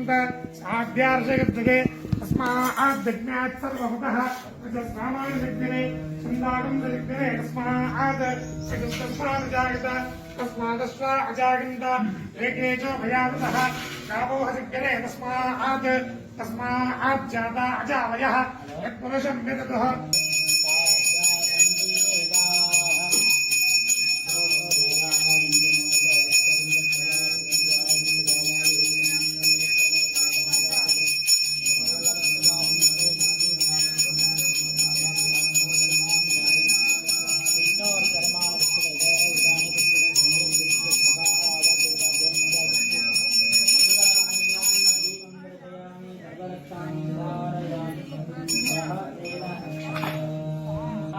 साध्यार्षयद्दे तस्माद्दज्ञात् सर्वभूतः सामान्यज्ञने छन्दागन्धज्ञने तस्माद् चतुस्तस्मादजागत तस्मादश्वा अजागन्त एके च भयावतः गावोहज्ञने तस्माद्जाता अजावयः यत्पुरुषं विदतः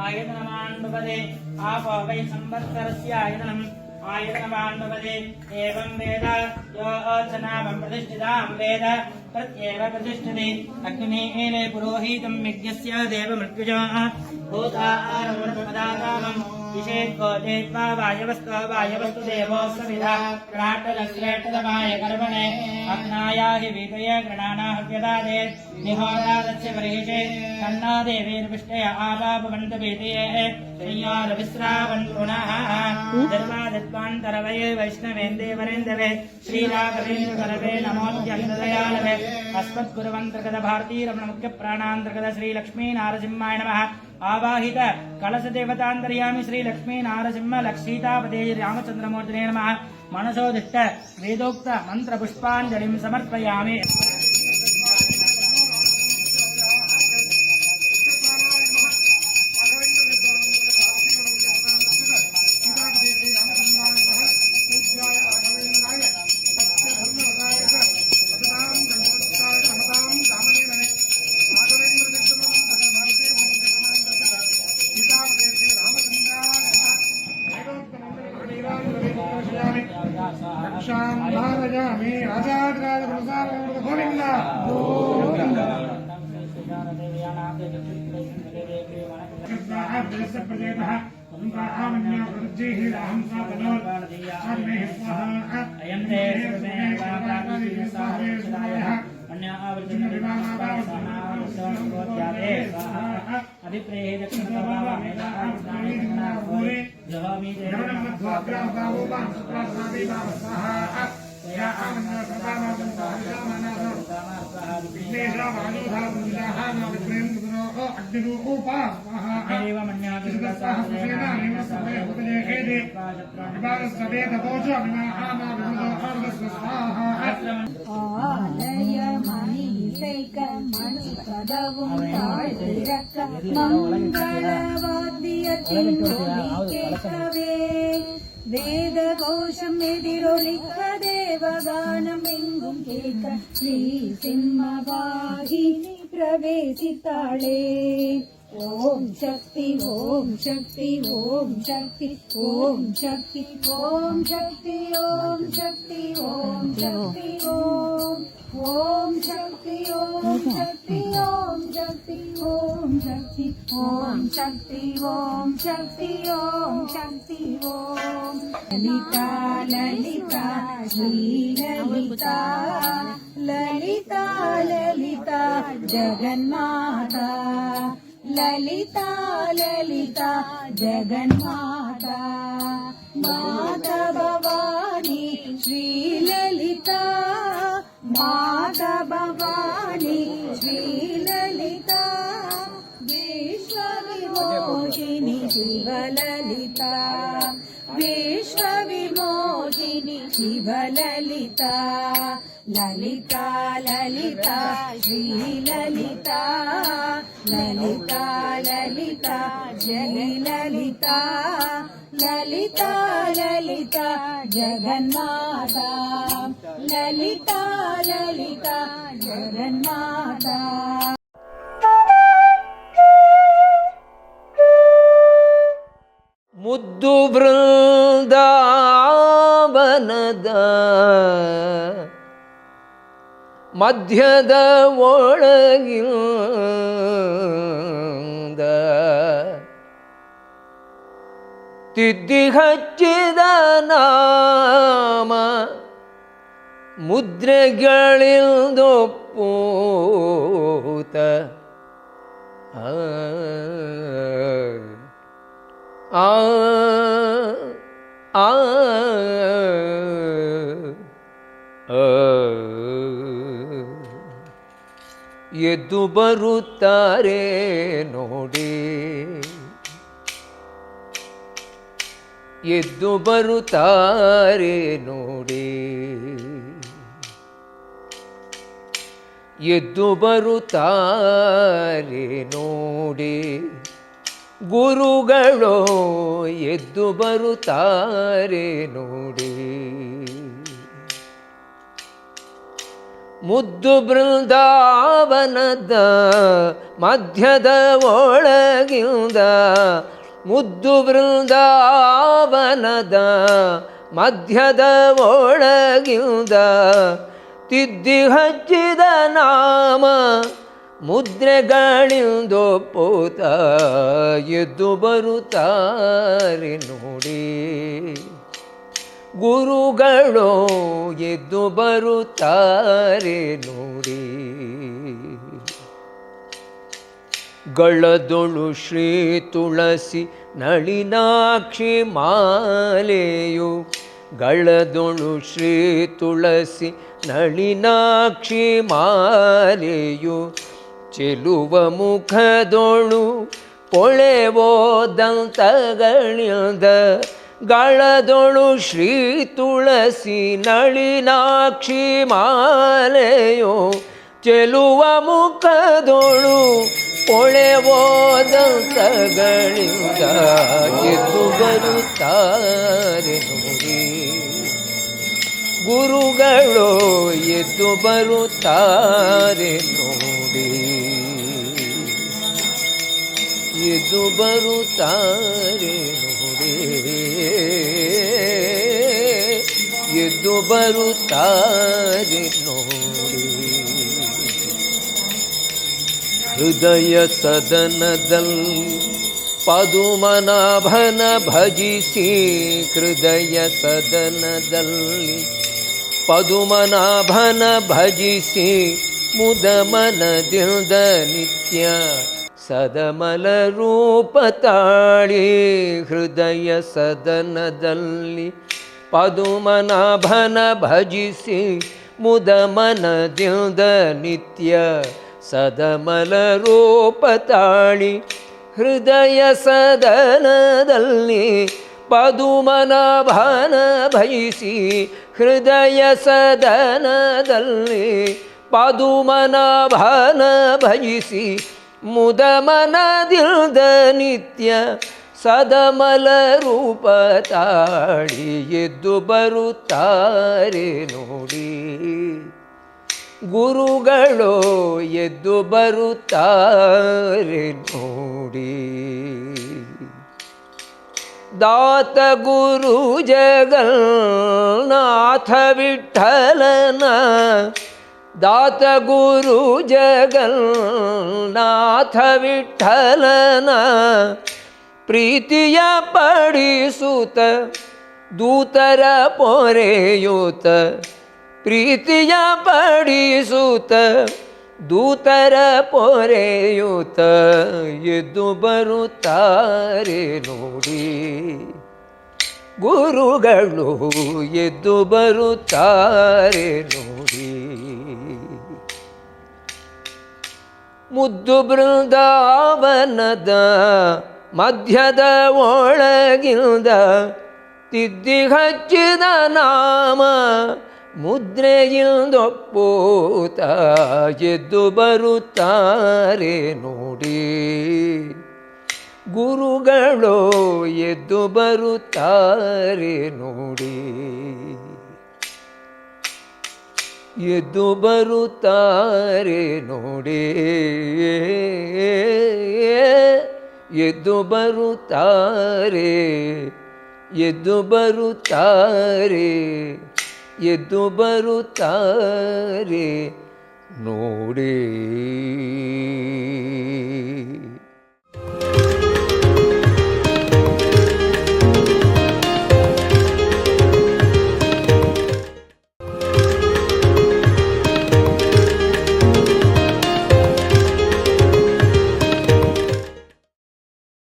आयतनमाण्डवदे आपो वै संवत्सरस्य आयतनम् आयतनमाण्डवदे एवं वेद यो अर्चनामं प्रतिष्ठितां वेद प्रत्येव प्रतिष्ठति अग्निमेन पुरोहितं यज्ञस्य देवमृत्युजः भूतारमृतपदाकामम् विषेद्गोदेत्वा वायवस्तु देवो सविधा प्राटलश्रेष्ठतमाय कर्मणे अग्नाया हि वीतय गृणाना हव्यदादे निहोरादस्य बर्हिषे तन्ना देवीर्विष्टय आपापवन्तपीतये संयोरविस्रावन् पुनः धर्मादत्वान्तरवये वैष्णवेन्देवरेन्दवे श्रीराघवेन्द्रकरवे नमोऽत्यन्तदयालवे अस्मद्गुरुवन्तर्गतभारतीरमणमुख्यप्राणान्तर्गत श्रीलक्ष्मीनारसिंहाय नमः आवाहित कलश देवतांतर्यामी श्री लक्ष्मी नारसिंह लक्षीतापदे रामचंद्रमूर्तिने नमः मनसोदिष्ट वेदोक्त मंत्र पुष्पांजलिं समर्पयामि। रक्षामि राजाधिराज गोविंद अभिप्रेय दक्षिण वेदघोषं एदिरोलिक्क देवगानमेंगुं केक श्री सिंहवाहिनी प्रवेशिताळे ओम शक्ति ओम शक्ति ओम शक्ति ओम शक्ति ओम शक्ति ओम शक्ति ओम शक्ति ओम शक्ति ओम शक्ति ओम शक्ति ओम शक्ति ओम शक्ति ओम शक्ति ओम शक्ति ओम ललिता ललिता श्री ललिता ललिता ललिता जगन्माता ललिता ललिता जगन्माता माता भवानी श्री ललिता माता भवानी श्री ललिता विश्वविमोहिनी शिवललिता विश्वविमोहिनी शिवललिता ललिता ललिता श्री ललिता ललिता ललिता जय ललिता ललिता ललिता जगन्माता ललिता ललिता जगन्माता ಮುದ್ದು ಬೃಂದಾವನದ ಮಧ್ಯದ ಒಳಗಿಂದ ತಿದ್ದಿ ಹಚ್ಚಿದ ನಾಮ ಮುದ್ರೆಗಳಿಂದೊಪ್ಪೂತ ಆ ಆ ಆ ಎದ್ದು ಬರುತ್ತಾರೆ ನೋಡಿ, ಎದ್ದು ಬರುತ್ತಾರೆ ನೋಡಿ, ಎದ್ದು ಬರುತ್ತಾರೆ ನೋಡಿ, ಗುರುಗಳು ಎದ್ದು ಬರುತ್ತಾರೆ ನೋಡಿ. ಮುದ್ದು ಬೃಂದಾವನದ ಮಧ್ಯದ ಒಳಗಿಂದ, ಮುದ್ದು ಬೃಂದಾವನದ ಮಧ್ಯದ ಒಳಗಿಂದ ತಿದ್ದಿ ಹಚ್ಚಿದ ನಾಮ ಮುದ್ರೆಗಳಿಂದೊಪ್ಪುತ ಎದ್ದು ಬರುತ್ತಾರೆ ನೋಡಿ, ಗುರುಗಳು ಎದ್ದು ಬರುತ್ತಾರೆ ನೋಡಿ. ಗಳದೊಳು ಶ್ರೀ ತುಳಸಿ ನಳಿನಾಕ್ಷಿ ಮಾಲೆಯು, ಗಳದೊಳು ಶ್ರೀ ತುಳಸಿ ನಳಿನಾಕ್ಷಿ ಮಾಲೆಯು, ಚೆಲುವ ಮುಖದೊಳು ಪೊಳೆವೋದಂತಗಳಿಂದ, ಗಳದೊಳು ಶ್ರೀ ತುಳಸಿ ನಳಿನಾಕ್ಷಿ ಮಾಲೆಯೋ, ಚೆಲುವ ಮುಖದೊಳು ಪೊಳೆವೋದಂತಗಳಿಂದ ಎದ್ದು ಬರುತ್ತಾರೆ ನೋಡಿ, ಗುರುಗಳು ಎದ್ದು ಬರುತ್ತಾರೆ ನೋಡಿ, ಎದ್ದು ಬರುತ್ತಾರೆ ನೋಡಿ, ಎದ್ದು ಬರುತ್ತಾರೆ ನೋಡಿ. ಹೃದಯ ಸದನದಲ್ಲಿ ಪದುಮನಾಭನ ಭಜಿಸಿ, ಹೃದಯ ಸದನದಲ್ಲಿ ಪದುಮನಾಭನ ಭಜಿಸಿ, ಮುದಮನದಿಂದ ನಿತ್ಯ ಸದಮಲ ರೂಪ ತಾಳಿ, ಹೃದಯ ಸದನದಲ್ಲಿ ಪದುಮನಾಭನ ಭಜಿಸಿ, ಮುದಮನದಿಂದ ನಿತ್ಯ ಸದಮಲ ರೂಪ ತಾಳಿ, ಹೃದಯ ಸದನದಲ್ಲಿ ಪದುಮನಾಭನ ಭಜಿಸಿ, ಹೃದಯ ಸದನದಲ್ಲಿ ಪದುಮನಾಭನ ಭಜಿಸಿ, ಮುದಮನದಿಂದ ನಿತ್ಯ ಸದಮಲ ರೂಪ ತಾಳಿ ಎದ್ದು ಬರುತ್ತಾರೆ ನೋಡಿ, ಗುರುಗಳು ಎದ್ದು ಬರುತ್ತಾರೆ ನೋಡಿ. ದಾತ ಗುರು ಜಗನ್ನಾಥ ವಿಠಲನ, ದಾತ ಗುರು ಜಗನ್ನಾಥ ವಿಠಲನ ಪ್ರೀತಿಯ ಪಡಿಸುತ್ತ ದೂತರ ಪೊರೆಯುತ್ತ, ಪ್ರೀತಿಯ ಪಡಿಸುತ್ತ ದೂತರ ಪೊರೆಯುತ್ತ ಎದ್ದು ಬರುತ್ತಾರೆ ನೋಡಿ, ಗುರುಗಳು ಎದ್ದು ಬರುತ್ತಾರೆ ನೋಡಿ. ಮುದ್ದು ಬೃಂದಾವನದ ಮಧ್ಯದ ಒಳಗಿಂದ ತಿದ್ದಿ ಹಚ್ಚಿದ ನಾಮ ಮುದ್ರೆಯಿಂದೊಪ್ಪೂತ ಎದ್ದು ಬರುತ್ತಾರೆ ನೋಡಿ, ಗುರುಗಳು ಎದ್ದು ಬರುತ್ತಾರೆ ನೋಡಿ, ಎದ್ದು ಬರುತ್ತಾರೆ ನೋಡಿ, ಎದ್ದು ಬರುತ್ತಾರೆ, ಎದ್ದು ಬರುತ್ತಾರೆ, ಎದ್ದು ಬರುತ್ತಾರೆ ನೋಡಿ.